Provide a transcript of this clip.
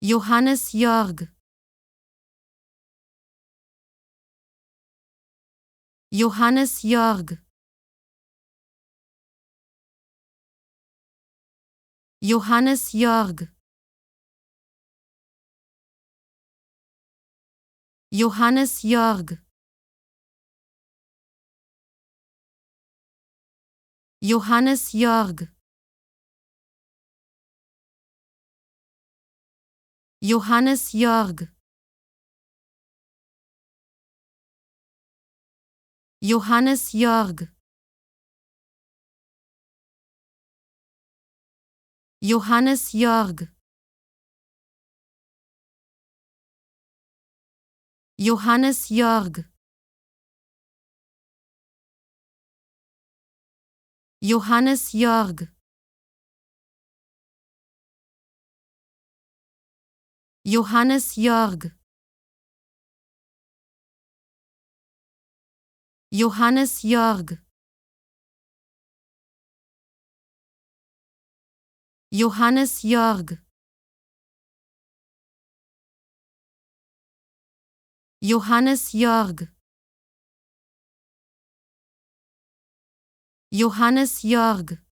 Johannes-Jörg. Johannes-Jörg. Johannes-Jörg. Johannes-Jörg. Johannes-Jörg. Johannes-Jörg. Johannes-Jörg. Johannes-Jörg. Johannes-Jörg. Johannes-Jörg. Johannes-Jörg. Johannes-Jörg. Johannes-Jörg. Johannes-Jörg. Johannes-Jörg.